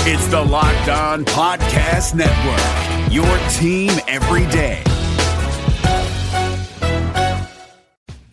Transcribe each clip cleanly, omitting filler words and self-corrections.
It's the Locked On Podcast Network, your team every day.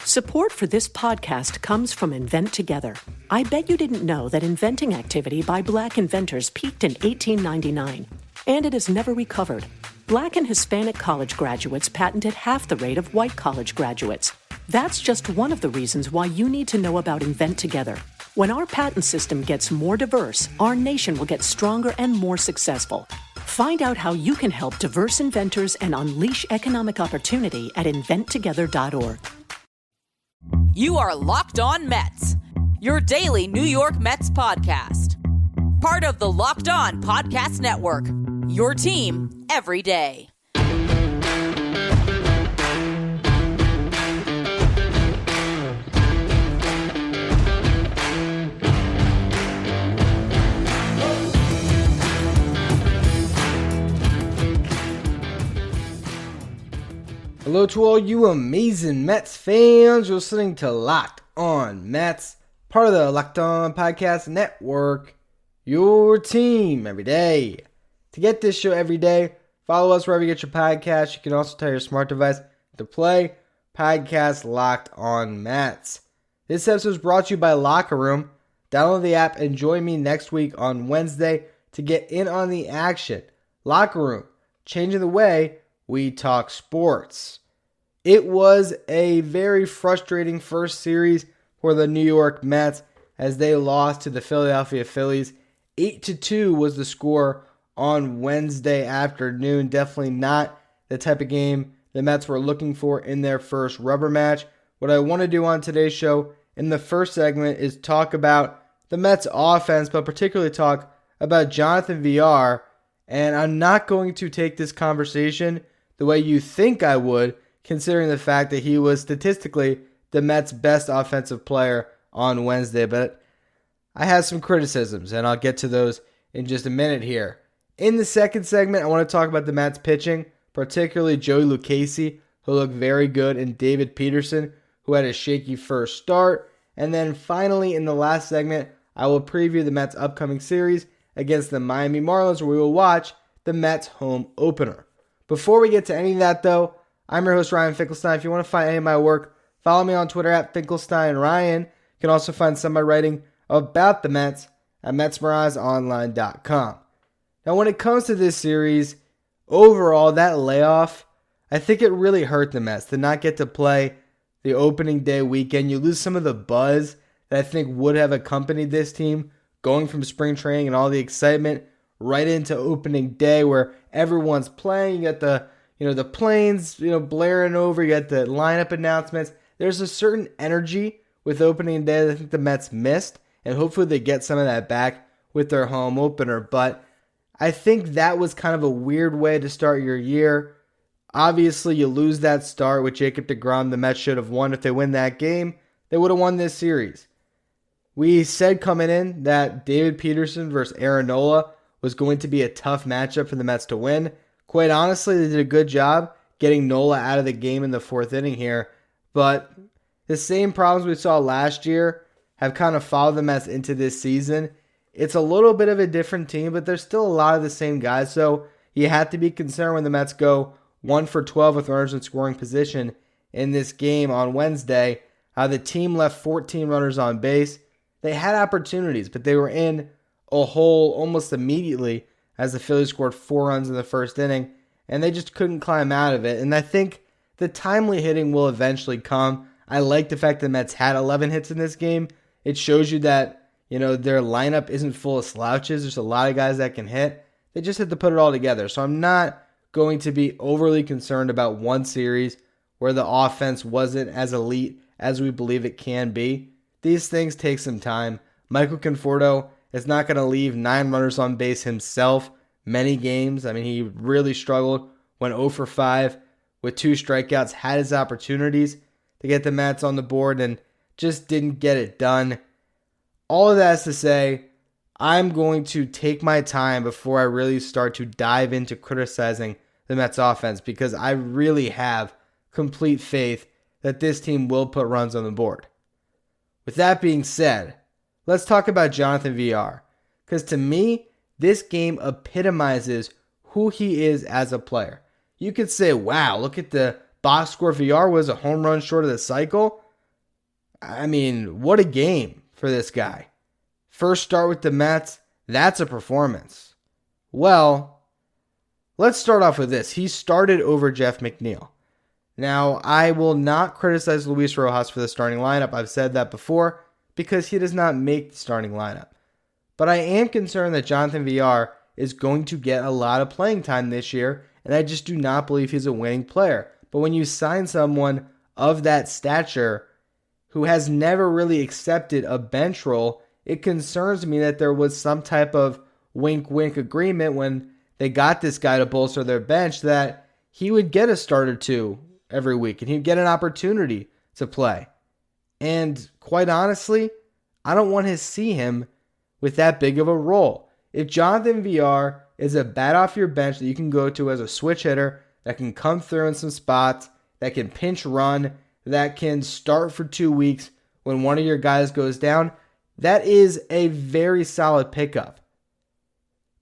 Support for this podcast comes from Invent Together. I bet you didn't know that inventing activity by Black inventors peaked in 1899, and it has never recovered. Black and Hispanic college graduates patented half the rate of white college graduates. That's just one of the reasons why you need to know about Invent Together. When our patent system gets more diverse, our nation will get stronger and more successful. Find out how you can help diverse inventors and unleash economic opportunity at inventtogether.org. You are Locked On Mets, your daily New York Mets podcast. Part of the Locked On Podcast Network, your team every day. Hello to all you amazing Mets fans. You're listening to Locked On Mets, part of the Locked On Podcast Network, your team every day. To get this show every day, follow us wherever you get your podcast. You can also tell your smart device to play podcast Locked On Mets. This episode is brought to you by Locker Room. Download the app and join me next week on Wednesday to get in on the action. Locker Room, changing the way we talk sports. It was a very frustrating first series for the New York Mets as they lost to the Philadelphia Phillies. 8-2 was the score on Wednesday afternoon. Definitely not the type of game the Mets were looking for in their first rubber match. What I want to do on today's show in the first segment is talk about the Mets offense, but particularly talk about Jonathan Villar. And I'm not going to take this conversation the way you think I would, considering the fact that he was statistically the Mets' best offensive player on Wednesday. But I have some criticisms, and I'll get to those in just a minute here. In the second segment, I want to talk about the Mets pitching, particularly Joey Lucchesi, who looked very good, and David Peterson, who had a shaky first start. And then finally, in the last segment, I will preview the Mets' upcoming series against the Miami Marlins, where we will watch the Mets home opener. Before we get to any of that, though, I'm your host, Ryan Finkelstein. If you want to find any of my work, follow me on Twitter at FinkelsteinRyan. You can also find some of my writing about the Mets at MetsMirazOnline.com. Now, when it comes to this series, overall, that layoff, I think it really hurt the Mets to not get to play the opening day weekend. You lose some of the buzz that I think would have accompanied this team going from spring training and all the excitement right into opening day where everyone's playing. You got the planes, blaring over. You got the lineup announcements. There's a certain energy with opening day that I think the Mets missed, and hopefully they get some of that back with their home opener. But I think that was kind of a weird way to start your year. Obviously, you lose that start with Jacob deGrom. The Mets should have won. If they win that game, they would have won this series. We said coming in that David Peterson versus Aaron Nola was going to be a tough matchup for the Mets to win. Quite honestly, they did a good job getting Nola out of the game in the fourth inning here. But the same problems we saw last year have kind of followed the Mets into this season. It's a little bit of a different team, but there's still a lot of the same guys. So you have to be concerned when the Mets go 1 for 12 with runners in scoring position in this game on Wednesday. The team left 14 runners on base. They had opportunities, but they were in a hole almost immediately as the Phillies scored 4 runs in the first inning, and they just couldn't climb out of it. And I think the timely hitting will eventually come. I like the fact that the Mets had 11 hits in this game. It shows you that, their lineup isn't full of slouches. There's a lot of guys that can hit. They just have to put it all together. So I'm not going to be overly concerned about one series where the offense wasn't as elite as we believe it can be. These things take some time. Michael Conforto is not going to leave 9 runners on base himself many games. I mean, he really struggled, went 0 for 5 with 2 strikeouts, had his opportunities to get the Mets on the board and just didn't get it done. All of that is to say, I'm going to take my time before I really start to dive into criticizing the Mets offense because I really have complete faith that this team will put runs on the board. With that being said, let's talk about Jonathan Villar. Because to me, this game epitomizes who he is as a player. You could say, wow, look at the box score. VR was a home run short of the cycle. I mean, what a game for this guy. First start with the Mets, that's a performance. Well, let's start off with this. He started over Jeff McNeil. Now, I will not criticize Luis Rojas for the starting lineup. I've said that before because he does not make the starting lineup. But I am concerned that Jonathan VR is going to get a lot of playing time this year, and I just do not believe he's a winning player. But when you sign someone of that stature who has never really accepted a bench role, it concerns me that there was some type of wink-wink agreement when they got this guy to bolster their bench that he would get a start or two every week and he'd get an opportunity to play. And quite honestly, I don't want to see him with that big of a role. If Jonathan VR is a bat off your bench that you can go to as a switch hitter, that can come through in some spots, that can pinch run, that can start for 2 weeks when one of your guys goes down, that is a very solid pickup.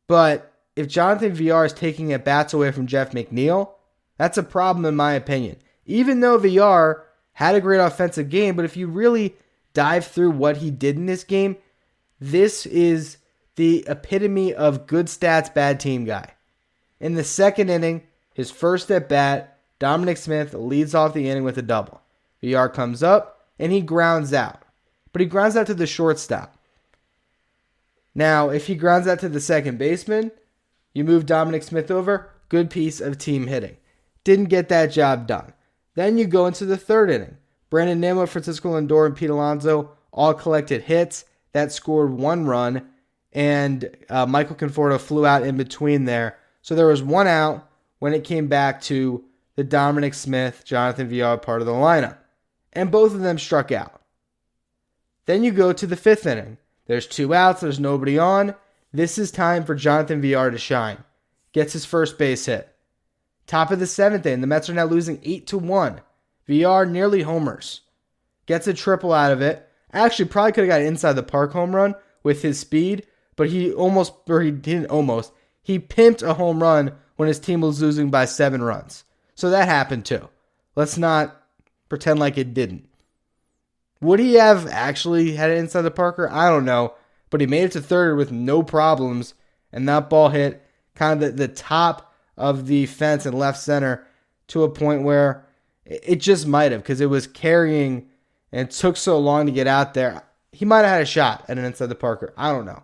But if Jonathan VR is taking at bats away from Jeff McNeil, that's a problem in my opinion. Even though VR had a great offensive game, but if you really dive through what he did in this game, this is the epitome of good stats, bad team guy. In the second inning, his first at bat, Dominic Smith leads off the inning with a double. VR comes up and he grounds out. But he grounds out to the shortstop. Now, if he grounds out to the second baseman, you move Dominic Smith over, good piece of team hitting. Didn't get that job done. Then you go into the third inning. Brandon Nimmo, Francisco Lindor, and Pete Alonso all collected hits. That scored 1 run, and Michael Conforto flew out in between there. So there was 1 out when it came back to the Dominic Smith, Jonathan VR part of the lineup. And both of them struck out. Then you go to the 5th inning. There's 2 outs. There's nobody on. This is time for Jonathan VR to shine. Gets his first base hit. Top of the 7th inning. The Mets are now losing 8-1. VR nearly homers. Gets a triple out of it. Actually, probably could have got an inside the park home run with his speed, but he pimped a home run when his team was losing by 7 runs. So that happened too. Let's not pretend like it didn't. Would he have actually had it inside the Parker? I don't know. But he made it to third with no problems. And that ball hit kind of the top of the fence in left center to a point where it just might have, because it was carrying and it took so long to get out there. He might have had a shot at an inside the Parker. I don't know.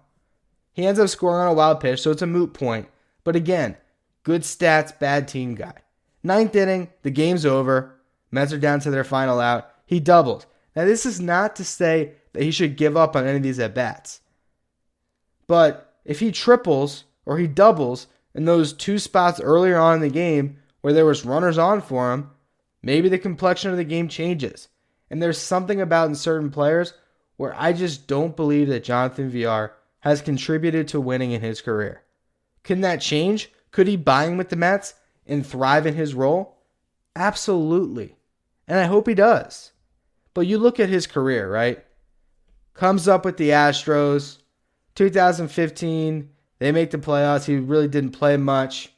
He ends up scoring on a wild pitch, so it's a moot point. But again, good stats, bad team guy. 9th inning, the game's over. Mets are down to their final out. He doubles. Now, this is not to say that he should give up on any of these at-bats. But if he triples or he doubles in those 2 spots earlier on in the game where there was runners on for him, maybe the complexion of the game changes. And there's something about in certain players where I just don't believe that Jonathan VR has contributed to winning in his career. Can that change? Could he buy in with the Mets and thrive in his role? Absolutely. And I hope he does. But you look at his career, right? Comes up with the Astros. 2015, they make the playoffs. He really didn't play much.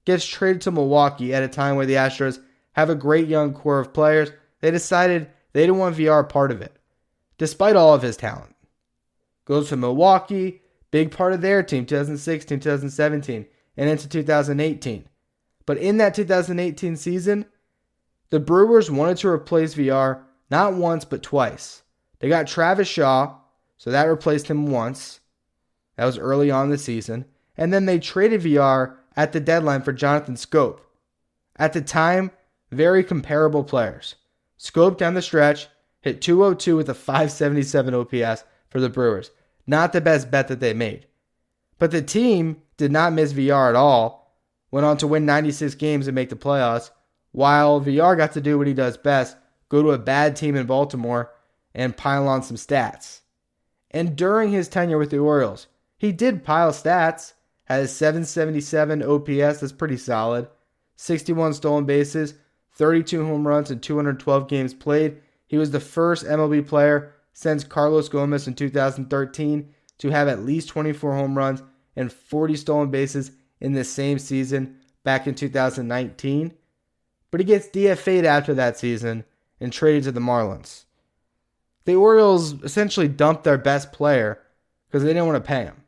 Gets traded to Milwaukee at a time where the Astros have a great young core of players. They decided they didn't want VR part of it, despite all of his talent. Goes to Milwaukee, big part of their team, 2016, 2017, and into 2018. But in that 2018 season, the Brewers wanted to replace VR not once, but twice. They got Travis Shaw, so that replaced him once. That was early on in the season. And then they traded VR at the deadline for Jonathan Scope. At the time, very comparable players. Scope down the stretch, hit .202 with a .577 OPS for the Brewers. Not the best bet that they made. But the team did not miss VR at all. Went on to win 96 games and make the playoffs, while VR got to do what he does best, go to a bad team in Baltimore and pile on some stats. And during his tenure with the Orioles, he did pile stats. Had a .777 OPS, that's pretty solid. 61 stolen bases, 32 home runs, and 212 games played. He was the first MLB player since Carlos Gomez in 2013 to have at least 24 home runs and 40 stolen bases in the same season back in 2019. But he gets DFA'd after that season and traded to the Marlins. The Orioles essentially dumped their best player because they didn't want to pay him.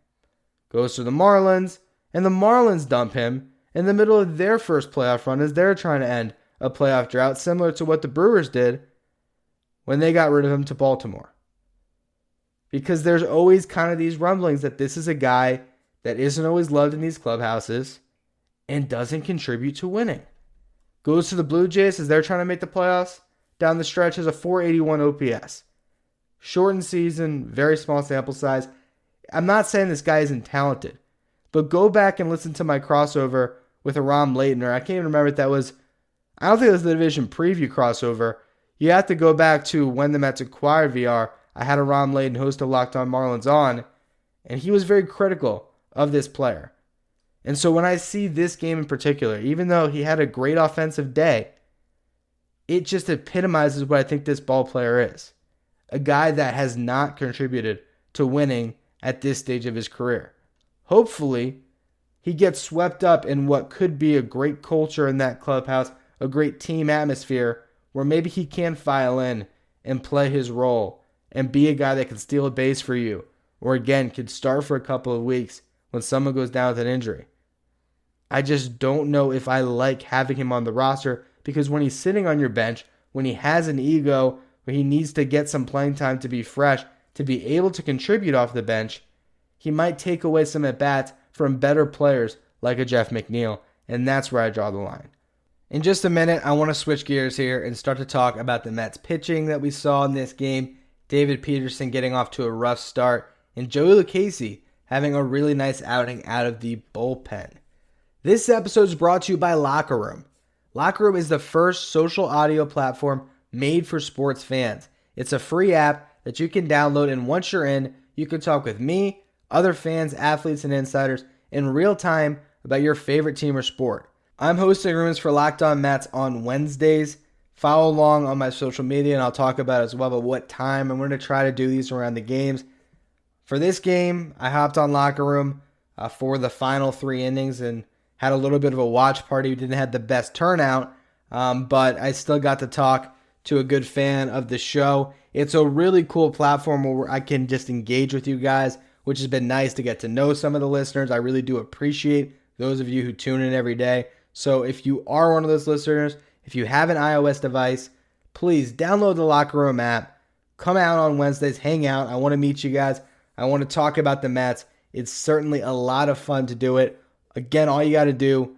Goes to the Marlins, and the Marlins dump him in the middle of their first playoff run as they're trying to end a playoff drought, similar to what the Brewers did when they got rid of him to Baltimore. Because there's always kind of these rumblings that this is a guy that isn't always loved in these clubhouses and doesn't contribute to winning. Goes to the Blue Jays as they're trying to make the playoffs. Down the stretch has a 481 OPS. Shortened season, very small sample size. I'm not saying this guy isn't talented, but go back and listen to my crossover with Aram Leitner. I can't even remember if that was, I don't think it was the division preview crossover. You have to go back to when the Mets acquired VR. I had Aram Leitner, host of Locked On Marlins, on, and he was very critical of this player. And so when I see this game in particular, even though he had a great offensive day, it just epitomizes what I think this ball player is. A guy that has not contributed to winning at this stage of his career. Hopefully, he gets swept up in what could be a great culture in that clubhouse, a great team atmosphere, where maybe he can file in and play his role and be a guy that can steal a base for you, or again, could start for a couple of weeks when someone goes down with an injury. I just don't know if I like having him on the roster, because when he's sitting on your bench, when he has an ego, where he needs to get some playing time to be fresh, to be able to contribute off the bench, he might take away some at-bats from better players like a Jeff McNeil, and that's where I draw the line. In just a minute, I want to switch gears here and start to talk about the Mets pitching that we saw in this game. David Peterson getting off to a rough start, and Joey Lucchesi having a really nice outing out of the bullpen. This episode is brought to you by Locker Room. Locker Room is the first social audio platform made for sports fans. It's a free app that you can download, and once you're in, you can talk with me, other fans, athletes, and insiders in real time about your favorite team or sport. I'm hosting rooms for Locked On Mets on Wednesdays. Follow along on my social media, and I'll talk about as well about what time. I'm going to try to do these around the games. For this game, I hopped on Locker Room for the final 3 innings and had a little bit of a watch party. We didn't have the best turnout, but I still got to talk to a good fan of the show. It's a really cool platform where I can just engage with you guys, which has been nice to get to know some of the listeners. I really do appreciate those of you who tune in every day. So if you are one of those listeners, if you have an iOS device, please download the Locker Room app. Come out on Wednesdays, hang out. I want to meet you guys. I want to talk about the Mets. It's certainly a lot of fun to do it. Again, all you got to do,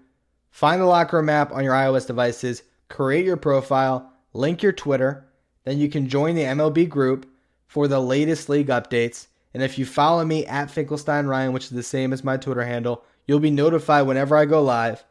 find the Locker Room app on your iOS devices, create your profile, link your Twitter, then you can join the MLB group for the latest league updates. And if you follow me at FinkelsteinRyan, which is the same as my Twitter handle, you'll be notified whenever I go live.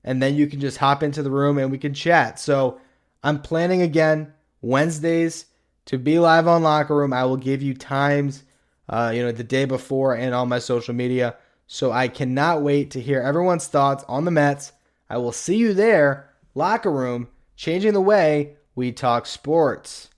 And then you can just hop into the room and we can chat. So I'm planning again Wednesdays to be live on Locker Room. I will give you times, the day before and on my social media. So I cannot wait to hear everyone's thoughts on the Mets. I will see you there. Locker Room, changing the way we talk sports.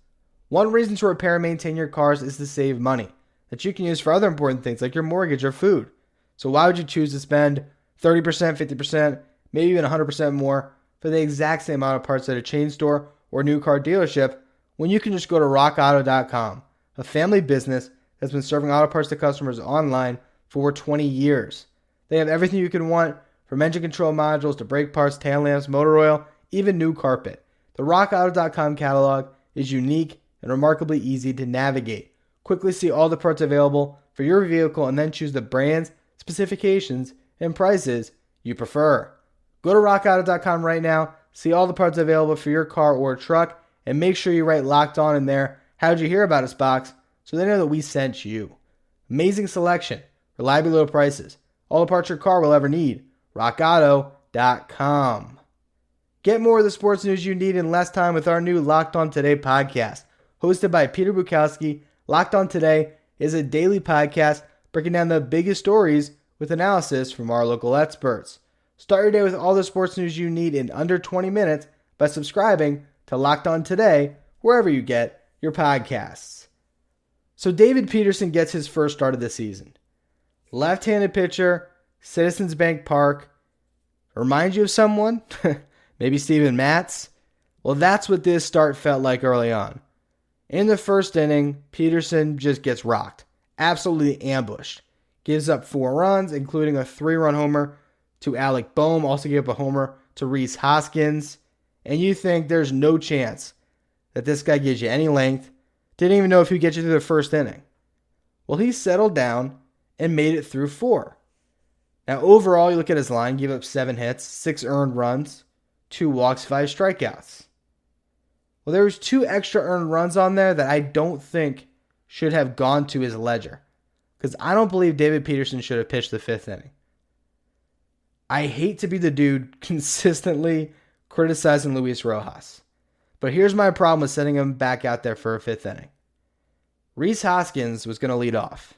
One reason to repair and maintain your cars is to save money that you can use for other important things like your mortgage or food. So why would you choose to spend 30%, 50%, maybe even 100% more for the exact same amount of parts at a chain store or new car dealership when you can just go to rockauto.com, a family business that's been serving auto parts to customers online for 20 years. They have everything you can want, from engine control modules to brake parts, tail lamps, motor oil, even new carpet. The rockauto.com catalog is unique and remarkably easy to navigate. Quickly see all the parts available for your vehicle and then choose the brands, specifications, and prices you prefer. Go to rockauto.com right now, see all the parts available for your car or truck, and make sure you write Locked On in there "How'd you hear about us" box so they know that we sent you. Amazing selection, reliably low prices, all the parts your car will ever need. rockauto.com. Get more of the sports news you need in less time with our new Locked On Today podcast. Hosted by Peter Bukowski, Locked On Today is a daily podcast breaking down the biggest stories with analysis from our local experts. Start your day with all the sports news you need in under 20 minutes by subscribing to Locked On Today wherever you get your podcasts. So David Peterson gets his first start of the season. Left-handed pitcher, Citizens Bank Park. Remind you of someone? Maybe Steven Matz? Well, that's what this start felt like early on. In the first inning, Peterson just gets rocked. Absolutely ambushed. Gives up 4 runs, including a 3-run homer to Alec Boehm. Also gave up a homer to Rhys Hoskins. And you think there's no chance that this guy gives you any length. Didn't even know if he'd get you through the first inning. Well, he settled down and made it through 4. Now, overall, you look at his line, gave up 7 hits, 6 earned runs, 2 walks, 5 strikeouts. Well, there was 2 extra earned runs on there that I don't think should have gone to his ledger. Because I don't believe David Peterson should have pitched the 5th inning. I hate to be the dude consistently criticizing Luis Rojas. But here's my problem with sending him back out there for a 5th inning. Rhys Hoskins was going to lead off.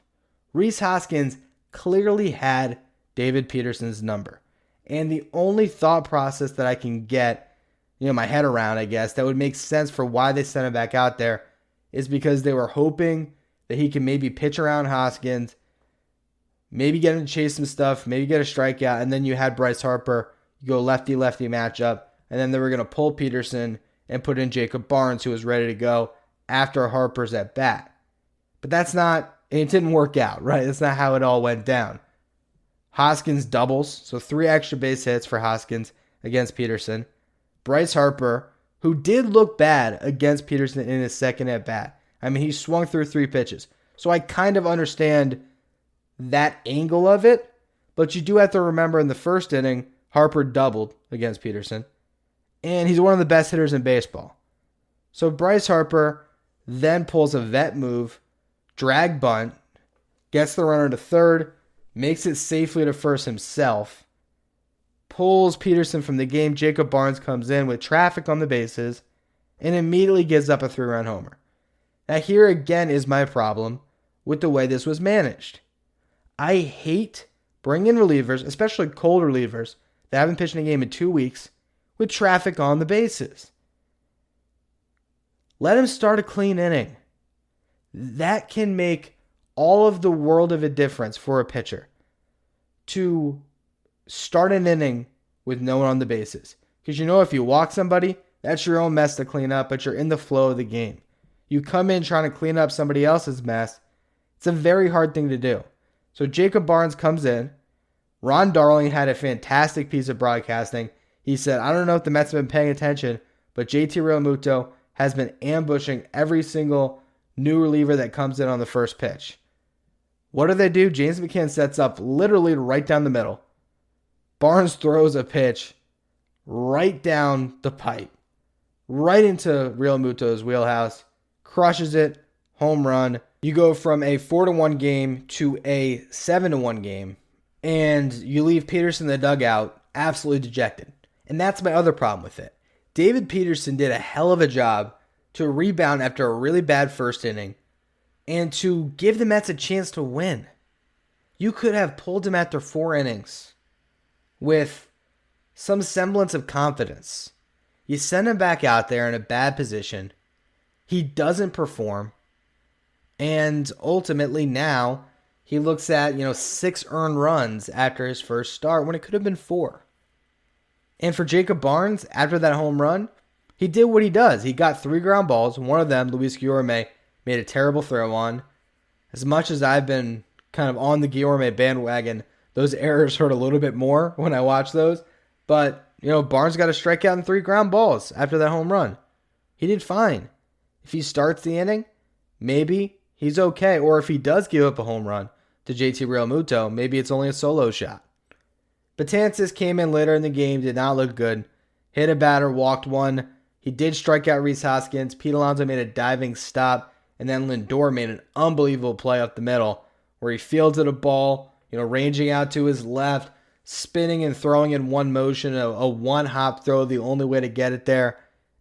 Rhys Hoskins clearly had David Peterson's number. And the only thought process that I can get my head around, I guess, that would make sense for why they sent him back out there is because they were hoping that he can maybe pitch around Hoskins, maybe get him to chase some stuff, maybe get a strikeout, and then you had Bryce Harper, you go lefty-lefty matchup, and then they were going to pull Peterson and put in Jacob Barnes, who was ready to go after Harper's at bat. But that's not, and it didn't work out, right? That's not how it all went down. Hoskins doubles, so 3 extra base hits for Hoskins against Peterson. Bryce Harper, who did look bad against Peterson in his second at bat. I mean, he swung through 3 pitches. So I kind of understand that angle of it, but you do have to remember in the first inning, Harper doubled against Peterson, and he's one of the best hitters in baseball. So Bryce Harper then pulls a vet move, drag bunt, gets the runner to third, makes it safely to first himself, pulls Peterson from the game. Jacob Barnes comes in with traffic on the bases and immediately gives up a 3-run homer. Now here again is my problem with the way this was managed. I hate bringing in relievers, especially cold relievers that haven't pitched in a game in 2 weeks, with traffic on the bases. Let him start a clean inning. That can make all of the world of a difference for a pitcher to start an inning with no one on the bases. Because if you walk somebody, that's your own mess to clean up, but you're in the flow of the game. You come in trying to clean up somebody else's mess, it's a very hard thing to do. So Jacob Barnes comes in. Ron Darling had a fantastic piece of broadcasting. He said, I don't know if the Mets have been paying attention, but JT Realmuto has been ambushing every single new reliever that comes in on the first pitch. What do? James McCann sets up literally right down the middle. Barnes throws a pitch right down the pipe, right into Realmuto's wheelhouse, crushes it, home run. You go from a 4-1 game to a 7-1 game, and you leave Peterson in the dugout absolutely dejected. And that's my other problem with it. David Peterson did a hell of a job to rebound after a really bad first inning and to give the Mets a chance to win. You could have pulled him after 4 innings with some semblance of confidence. You send him back out there in a bad position. He doesn't perform. And ultimately now he looks at, 6 earned runs after his first start when it could have been 4. And for Jacob Barnes, after that home run, he did what he does. He got 3 ground balls. One of them, Luis Guillorme, made a terrible throw on. As much as I've been kind of on the Guillorme bandwagon, those errors hurt a little bit more when I watch those. But, Barnes got a strikeout and 3 ground balls after that home run. He did fine. If he starts the inning, maybe he's okay. Or if he does give up a home run to JT Realmuto, maybe it's only a solo shot. Betances came in later in the game, did not look good. Hit a batter, walked one. He did strike out Rhys Hoskins. Pete Alonso made a diving stop. And then Lindor made an unbelievable play up the middle where he fielded a ball, ranging out to his left, spinning and throwing in one motion, a one-hop throw, the only way to get it there,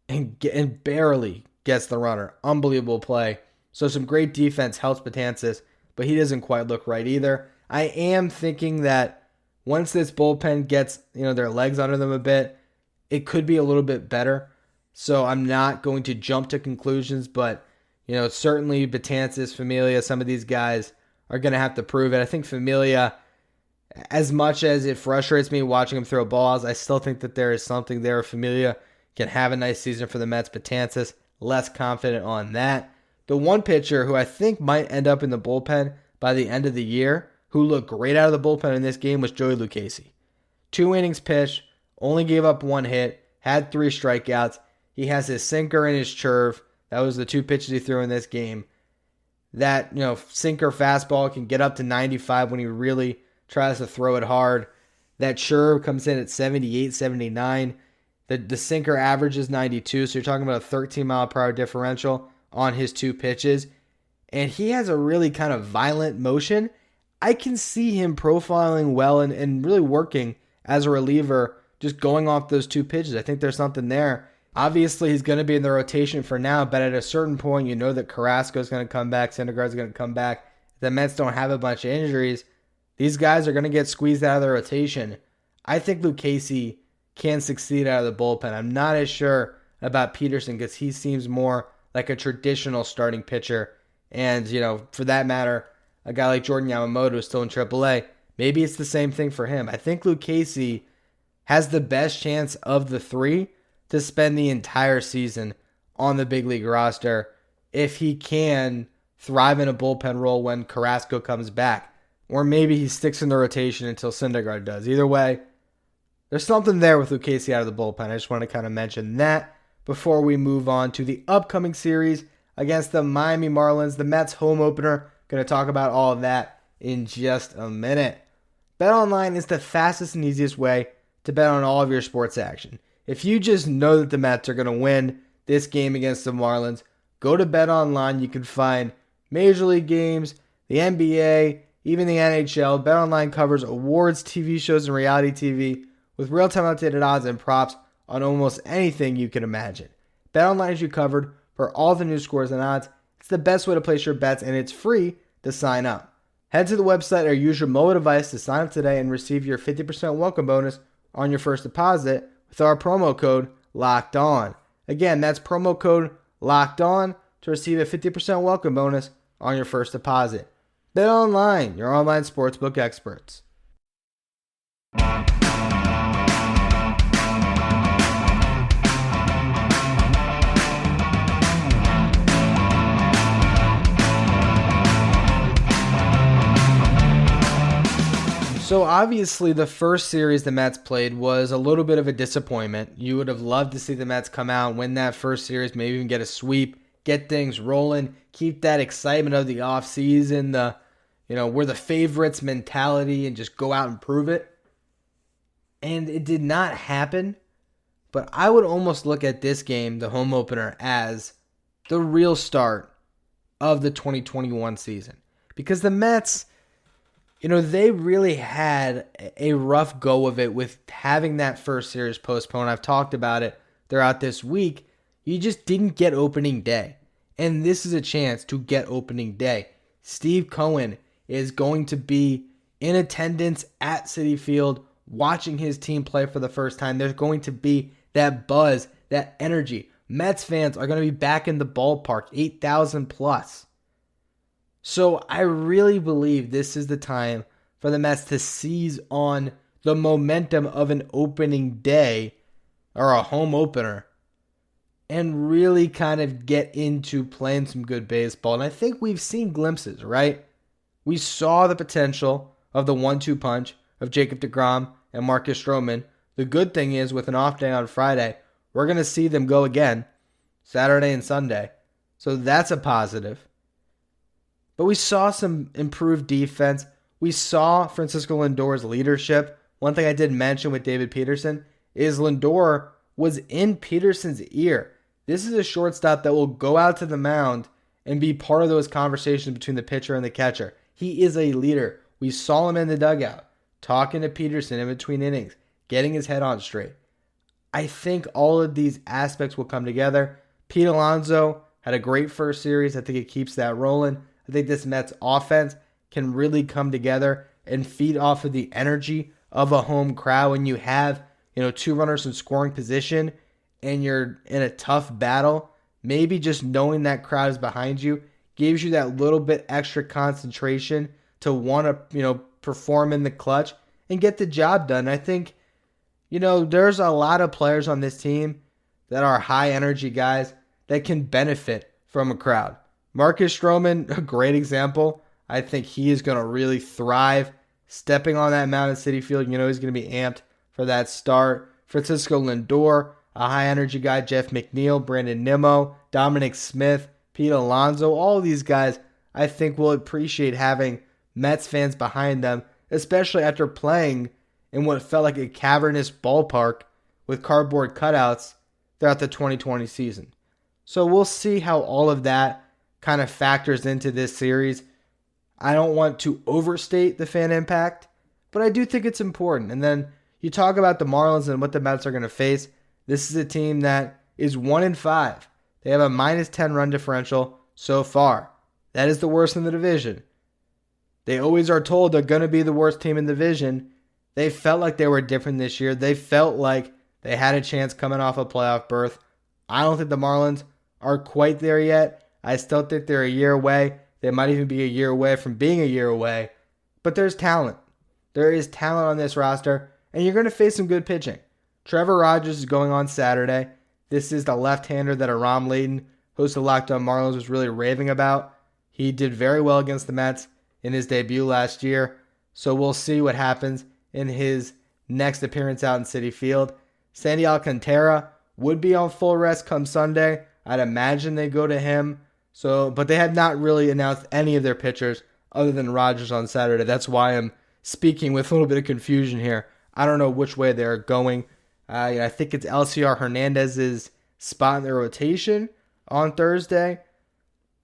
and barely gets the runner. Unbelievable play. So some great defense helps Betances, but he doesn't quite look right either. I am thinking that once this bullpen gets, their legs under them a bit, it could be a little bit better. So I'm not going to jump to conclusions, but, certainly Betances, Familia, some of these guys are going to have to prove it. I think Familia, as much as it frustrates me watching him throw balls, I still think that there is something there. Familia can have a nice season for the Mets. Betances, less confident on that. The one pitcher who I think might end up in the bullpen by the end of the year, who looked great out of the bullpen in this game, was Joey Lucchesi. 2 innings pitched, only gave up 1 hit, had 3 strikeouts. He has his sinker and his curve. That was the 2 pitches he threw in this game. That, sinker fastball can get up to 95 when he really tries to throw it hard. That curve comes in at 78, 79. The sinker averages 92, so you're talking about a 13 mile per hour differential on his 2 pitches. And he has a really kind of violent motion. I can see him profiling well and really working as a reliever, just going off those 2 pitches. I think there's something there. Obviously, he's going to be in the rotation for now, but at a certain point, you know that Carrasco is going to come back, Syndergaard's going to come back. The Mets don't have a bunch of injuries. These guys are going to get squeezed out of the rotation. I think Lucchesi can succeed out of the bullpen. I'm not as sure about Peterson because he seems more like a traditional starting pitcher. And, for that matter, a guy like Jordan Yamamoto is still in AAA. Maybe it's the same thing for him. I think Lucchesi has the best chance of the 3 to spend the entire season on the big league roster if he can thrive in a bullpen role when Carrasco comes back. Or maybe he sticks in the rotation until Syndergaard does. Either way, there's something there with Lucchesi out of the bullpen. I just want to kind of mention that before we move on to the upcoming series against the Miami Marlins, the Mets home opener. Going to talk about all of that in just a minute. BetOnline is the fastest and easiest way to bet on all of your sports action. If you just know that the Mets are going to win this game against the Marlins, go to BetOnline. You can find Major League games, the NBA, even the NHL. BetOnline covers awards, TV shows, and reality TV with real-time updated odds and props on almost anything you can imagine. BetOnline has you covered for all the new scores and odds. It's the best way to place your bets, and it's free to sign up. Head to the website or use your mobile device to sign up today and receive your 50% welcome bonus on your first deposit with our promo code LOCKEDON. Again, that's promo code LOCKEDON to receive a 50% welcome bonus on your first deposit. BetOnline, your online sportsbook experts. So obviously the first series the Mets played was a little bit of a disappointment. You would have loved to see the Mets come out, win that first series, maybe even get a sweep, get things rolling, keep that excitement of the offseason, we're the favorites mentality, and just go out and prove it. And it did not happen. But I would almost look at this game, the home opener, as the real start of the 2021 season. Because the Mets, they really had a rough go of it with having that first series postponed. I've talked about it throughout this week. You just didn't get opening day. And this is a chance to get opening day. Steve Cohen is going to be in attendance at Citi Field watching his team play for the first time. There's going to be that buzz, that energy. Mets fans are going to be back in the ballpark, 8,000 plus. So I really believe this is the time for the Mets to seize on the momentum of an opening day or a home opener and really kind of get into playing some good baseball. And I think we've seen glimpses, right? We saw the potential of the 1-2 punch of Jacob deGrom and Marcus Stroman. The good thing is, with an off day on Friday, we're going to see them go again Saturday and Sunday. So that's a positive. But we saw some improved defense. We saw Francisco Lindor's leadership. One thing I did mention with David Peterson is Lindor was in Peterson's ear. This is a shortstop that will go out to the mound and be part of those conversations between the pitcher and the catcher. He is a leader. We saw him in the dugout, talking to Peterson in between innings, getting his head on straight. I think all of these aspects will come together. Pete Alonso had a great first series. I think it keeps that rolling. I think this Mets offense can really come together and feed off of the energy of a home crowd. When you have, 2 runners in scoring position and you're in a tough battle, maybe just knowing that crowd is behind you gives you that little bit extra concentration to want to, perform in the clutch and get the job done. I think, there's a lot of players on this team that are high energy guys that can benefit from a crowd. Marcus Stroman, a great example. I think he is going to really thrive stepping on that mound at Citi Field. He's going to be amped for that start. Francisco Lindor, a high energy guy. Jeff McNeil, Brandon Nimmo, Dominic Smith, Pete Alonso. All of these guys I think will appreciate having Mets fans behind them, especially after playing in what felt like a cavernous ballpark with cardboard cutouts throughout the 2020 season. So we'll see how all of that kind of factors into this series. I don't want to overstate the fan impact, but I do think it's important. And then you talk about the Marlins and what the Mets are going to face. This is a team that is 1-5. They have a -10 run differential so far. That is the worst in the division. They always are told they're going to be the worst team in the division. They felt like they were different this year. They felt like they had a chance coming off a playoff berth. I don't think the Marlins are quite there yet. I still think they're a year away. They might even be a year away from being a year away. But there's talent. There is talent on this roster, and you're going to face some good pitching. Trevor Rogers is going on Saturday. This is the left-hander that Aram Layton, host of Locked On Marlins, was really raving about. He did very well against the Mets in his debut last year. So we'll see what happens in his next appearance out in Citi Field. Sandy Alcantara would be on full rest come Sunday. I'd imagine they go to him. But they have not really announced any of their pitchers other than Rogers on Saturday. That's why I'm speaking with a little bit of confusion here. I don't know which way they're going. I think it's LCR Hernandez's spot in the rotation on Thursday,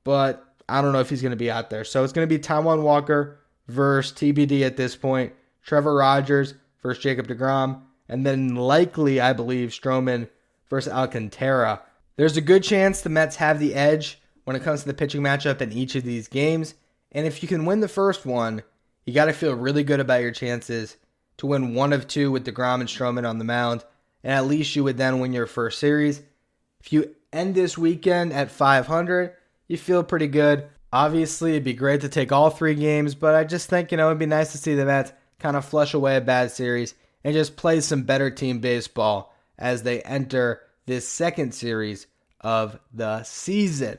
but I don't know if he's going to be out there. So it's going to be Taijuan Walker versus TBD at this point. Trevor Rogers versus Jacob deGrom, and then likely, I believe, Stroman versus Alcantara. There's a good chance the Mets have the edge when it comes to the pitching matchup in each of these games. And if you can win the first one, you got to feel really good about your chances to win one of two with deGrom and Stroman on the mound. And at least you would then win your first series. If you end this weekend at 500, you feel pretty good. Obviously, it'd be great to take all three games, but I just think, it'd be nice to see the Mets kind of flush away a bad series and just play some better team baseball as they enter this second series of the season.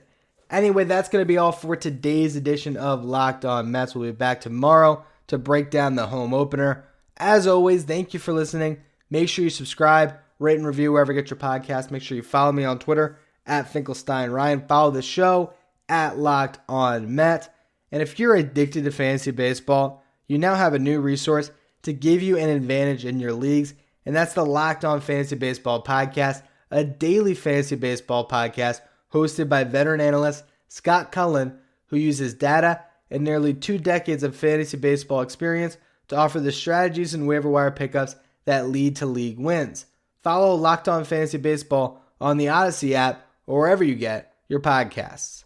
Anyway, that's going to be all for today's edition of Locked On Mets. We'll be back tomorrow to break down the home opener. As always, thank you for listening. Make sure you subscribe, rate, and review wherever you get your podcast. Make sure you follow me on Twitter at FinkelsteinRyan. Follow the show at Locked On Met. And if you're addicted to fantasy baseball, you now have a new resource to give you an advantage in your leagues, and that's the Locked On Fantasy Baseball Podcast, a daily fantasy baseball podcast hosted by veteran analyst Scott Cullen, who uses data and nearly 2 decades of fantasy baseball experience to offer the strategies and waiver wire pickups that lead to league wins. Follow Locked On Fantasy Baseball on the Odyssey app or wherever you get your podcasts.